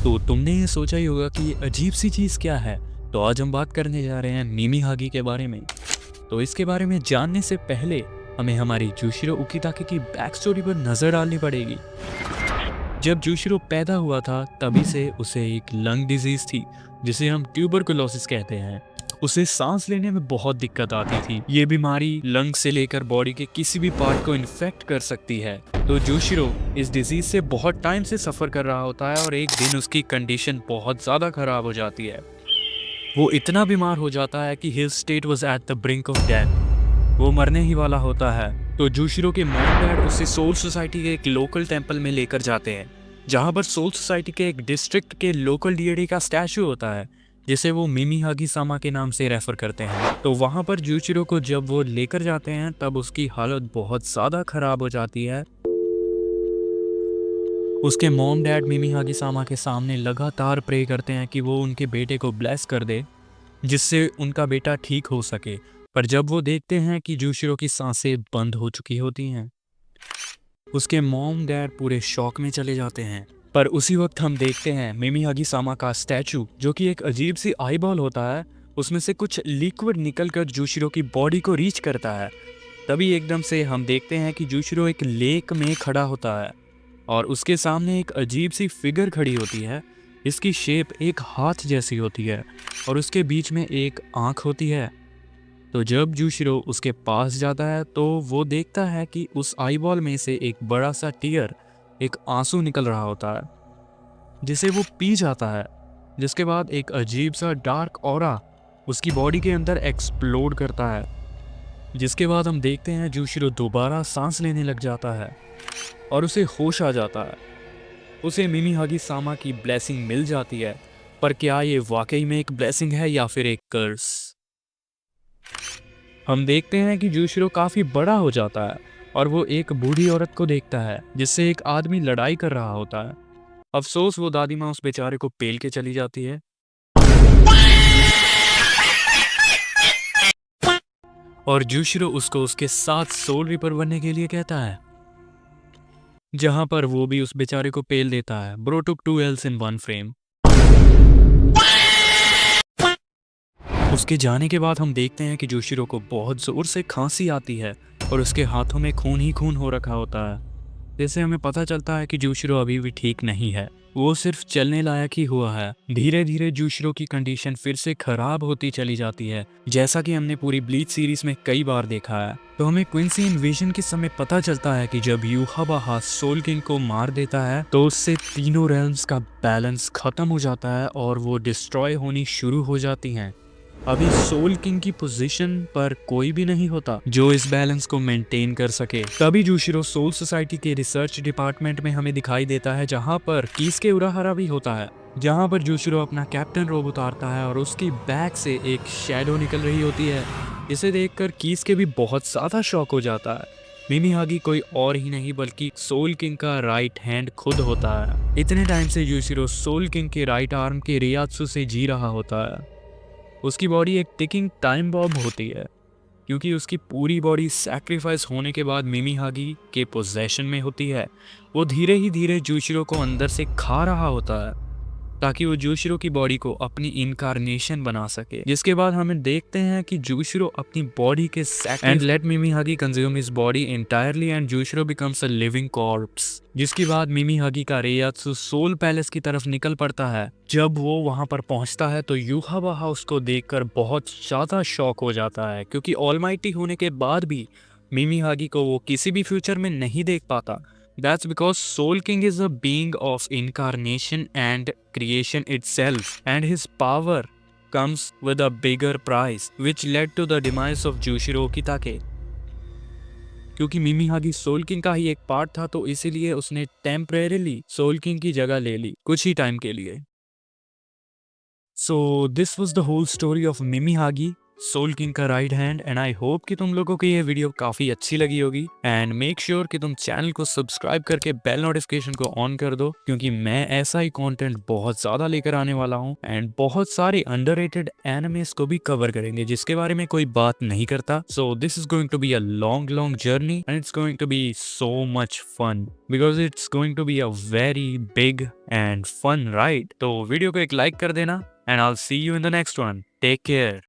तो तुमने ये सोचा ही होगा कि ये अजीब सी चीज़ क्या है। तो आज हम बात करने जा रहे हैं मिमी हागी के बारे में। तो इसके बारे में जानने से पहले हमें हमारी जुशिरो उकिताके की बैक स्टोरी पर नज़र डालनी पड़ेगी। जब जुशिरो पैदा हुआ था तभी से उसे एक लंग डिजीज थी जिसे हम ट्यूबरकुलोसिस कहते हैं। उसे सांस लेने में बहुत दिक्कत आती थी। ये बीमारी लंग से लेकर बॉडी के किसी भी पार्ट को इन्फेक्ट कर सकती है। तो जुशिरो इस डिजीज से बहुत टाइम से सफ़र कर रहा होता है और एक दिन उसकी कंडीशन बहुत ज़्यादा ख़राब हो जाती है। वो इतना बीमार हो जाता है कि his state was at the brink of death. वो मरने ही वाला होता है। तो जुशिरो के मॉम डैड उसे सोल सोसाइटी के एक लोकल टेंपल में लेकर जाते हैं, जहाँ पर सोल सोसाइटी के एक डिस्ट्रिक्ट के लोकल डीएडी का स्टैचू होता है जिसे वो मिमी हागी सामा के नाम से रेफर करते हैं। तो वहाँ पर जुशिरो को जब वो लेकर जाते हैं तब उसकी हालत बहुत ज़्यादा ख़राब हो जाती है। उसके मॉम डैड मिमी हागी सामा के सामने लगातार प्रे करते हैं कि वो उनके बेटे को ब्लेस कर दे जिससे उनका बेटा ठीक हो सके। पर जब वो देखते हैं कि जुशिरो की सांसें बंद हो चुकी होती हैं, उसके मॉम डैड पूरे शॉक में चले जाते हैं। पर उसी वक्त हम देखते हैं मिमी हागी सामा का स्टैचू, जो कि एक अजीब सी आई बॉल होता है, उसमें से कुछ लिक्विड निकलकर जुशिरो की बॉडी को रीच करता है। तभी एकदम से हम देखते हैं कि जुशिरो एक लेक में खड़ा होता है और उसके सामने एक अजीब सी फिगर खड़ी होती है। इसकी शेप एक हाथ जैसी होती है और उसके बीच में एक आंख होती है। तो जब जुशिरो उसके पास जाता है तो वो देखता है कि उस आईबॉल में से एक बड़ा सा टीयर, एक आंसू निकल रहा होता है जिसे वो पी जाता है। जिसके बाद एक अजीब सा डार्क ऑरा उसकी बॉडी के अंदर एक्सप्लोड करता है। जिसके बाद हम देखते हैं जुशिरो दोबारा सांस लेने लग जाता है और उसे होश आ जाता है। उसे मिमी हागी सामा की ब्लेसिंग मिल जाती है। पर क्या ये वाकई में एक ब्लेसिंग है या फिर एक कर्स? हम देखते हैं कि जुशिरो काफी बड़ा हो जाता है और वो एक बूढ़ी औरत को देखता है जिससे एक आदमी लड़ाई कर रहा होता है। अफसोस वो दादी माँ उस बेचारे को पेल के चली जाती है। और जुशिरो उसको उसके साथ सोल रिपर बनने के लिए कहता है, जहां पर वो भी उस बेचारे को पेल देता है। ब्रो टुक 2 L's इन 1 फ्रेम। उसके जाने के बाद हम देखते हैं कि जुशिरो को बहुत जोर से खांसी आती है और उसके हाथों में खून ही खून हो रखा होता है। जैसे हमें पता चलता है कि जुशिरो अभी भी ठीक नहीं है, वो सिर्फ चलने लायक ही हुआ है। धीरे धीरे जुशिरो की कंडीशन फिर से खराब होती चली जाती है, जैसा कि हमने पूरी ब्लीच सीरीज में कई बार देखा है। तो हमें क्विंसी इन्वेजन के समय पता चलता है कि जब यूहाबाहा सोल किंग को मार देता है तो उससे तीनों रेल्म्स का बैलेंस खत्म हो जाता है और वो डिस्ट्रॉय होनी शुरू हो जाती हैं। अभी सोल किंग की पोजीशन पर कोई भी नहीं होता जो इस बैलेंस को मेंटेन कर सके। तभी जुशिरो सोल सोसाइटी के रिसर्च डिपार्टमेंट में हमें दिखाई देता है, जहां पर कीस उराहारा भी होता है। जहां पर जुशिरो अपना कैप्टन रोब उतारता है और उसकी बैग से एक शैडो निकल रही होती है। इसे देखकर कीस के भी बहुत ज्यादा शॉक हो जाता है। मिमी हागी कोई और ही नहीं बल्कि सोल किंग का राइट हैंड खुद होता है। इतने टाइम से जुशिरो सोल किंग के राइट आर्म के रियात्सु से जी रहा होता है। उसकी बॉडी एक टिकिंग टाइम बॉम्ब होती है, क्योंकि उसकी पूरी बॉडी सैक्रिफाइस होने के बाद मिमी हागी के पोजेशन में होती है। वो धीरे ही धीरे जुशिरो को अंदर से खा रहा होता है ताकि वो जुशिरो की बॉडी को अपनी इनकारनेशन बना सके। जिसके बाद हमें देखते हैं कि जुशिरो अपनी बॉडी के and let Mimi Hagi consume his body entirely and Jushiro becomes a living corpse. जिसके बाद मिमी हागी का रेयात्सु सोल पैलेस की तरफ निकल पड़ता है। जब वो वहां पर पहुंचता है तो यूहाबाहा उसको देखकर बहुत ज्यादा शॉक हो जाता है, क्योंकि ऑलमाइटी होने के बाद भी मिमी हागी को वो किसी भी फ्यूचर में नहीं देख पाता। That's because Soul King is a being of incarnation and creation itself, and his power comes with a bigger price, which led to the demise of Jushiro Kitake. क्योंकि मिमी हागी सोल किंग का ही एक part था, तो इसीलिए उसने temporarily soul king की जगह ले ली कुछ ही टाइम के लिए। So this was the whole story of Mimi Hagi. Soul king का right hand. And I hope कि तुम लोगों को ये वीडियो काफी अच्छी लगी होगी। एंड मेक श्योर कि तुम चैनल को सब्सक्राइब करके बेल नोटिफिकेशन को ऑन कर दो, क्योंकि मैं ऐसा ही कंटेंट बहुत ज्यादा लेकर आने वाला हूँ। एंड बहुत सारे अंडररेटेड एनिमेस को भी कवर करेंगे जिसके बारे में कोई बात नहीं करता। So this is going to be a long long journey and it's going to be so much fun, because it's going to be a very big and fun ride. तो वीडियो को एक लाइक कर देना and I will see you in the next one. Take care.